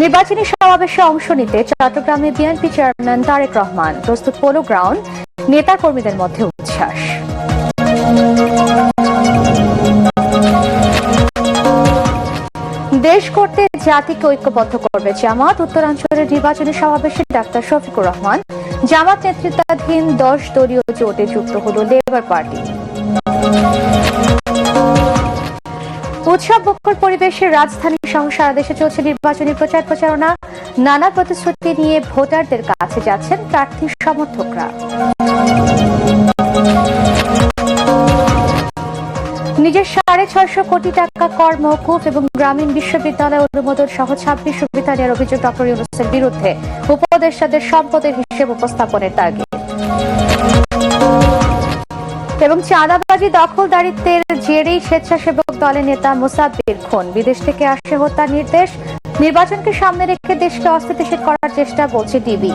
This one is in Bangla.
নির্বাচনী সমাবেশে অংশ নিতে চট্টগ্রামে বিএনপি চেয়ারম্যান তারেক রহমান। প্রস্তুত পোলো গ্রাউন্ড, নেতা কর্মীদের মধ্যে উচ্ছ্বাস। দেশ করতে জাতিকে ঐক্যবদ্ধ করবে জামাত। উত্তরাঞ্চলের নির্বাচনী সমাবেশে ডাক্তার শফিকুর রহমান। জামাত নেতৃত্বাধীন 10 দলীয় জোটে যুক্ত হল লেবার পার্টি। উৎসব মুখর পরিবেশে রাজধানী সহ সারা দেশে চলছে নির্বাচনী প্রচার প্রচারণা। নানা প্রতিশ্রুতি নিয়ে ভোটারদের কাছে যাচ্ছেন প্রার্থী সমর্থকরা। নিজের 650 কোটি টাকা কর মওকুফ এবং গ্রামীণ বিশ্ববিদ্যালয় অনুমোদন সহ 26 সুবিধা নেওয়ার অভিযোগ ডক্টর ইউনূসের বিরুদ্ধে। উপদেষ্টাদের সম্পদের হিসেব উপস্থাপনের তাগিদ। এবং চাঁদাবাজি দখলদারিত্বের জেরেই স্বেচ্ছাসেবক দলের নেতা মুসাব্বির খুন। বিদেশ থেকে আসে হত্যার নির্দেশ। নির্বাচনকে সামনে রেখে দেশকে অস্থিতিশীল করার চেষ্টা, বলছে ডিবি।